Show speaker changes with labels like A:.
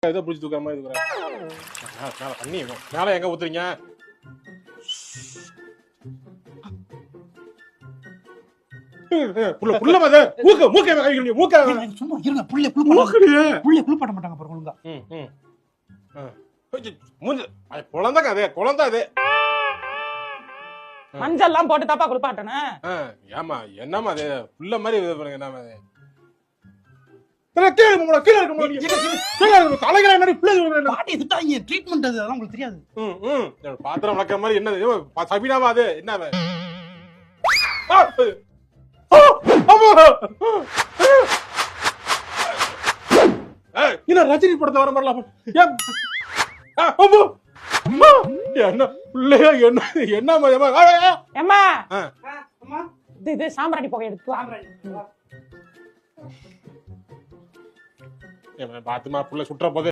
A: ஏதோ புடிச்சு தூக்குற மாதிரி தூக்குறேன். தண்ணி மேல எங்க ஊத்துறீங்க?
B: குளிப்பாட்ட மாட்டாங்க பாருங்க ஒழுங்கா.
A: குழந்தைங்க அது குழந்தை அது.
C: மஞ்சள் எல்லாம் போட்டு தாப்பா குளிப்பாட்டனே.
A: ஏமா என்னமா அது புள்ள மாதிரி இது பண்ணுங்க. என்னமா அது பாத்திரம் வளர்க்கிற மாதிரி என்ன சபினாவா அது என்ன ரஜினி படத்தை வர மாதிரிலாம் என்ன பிள்ளையா என்ன
C: ஏம்மா இது சாம்பிராணி புகை எடுத்து
A: பாத்துமா புள்ள சுற்ற போது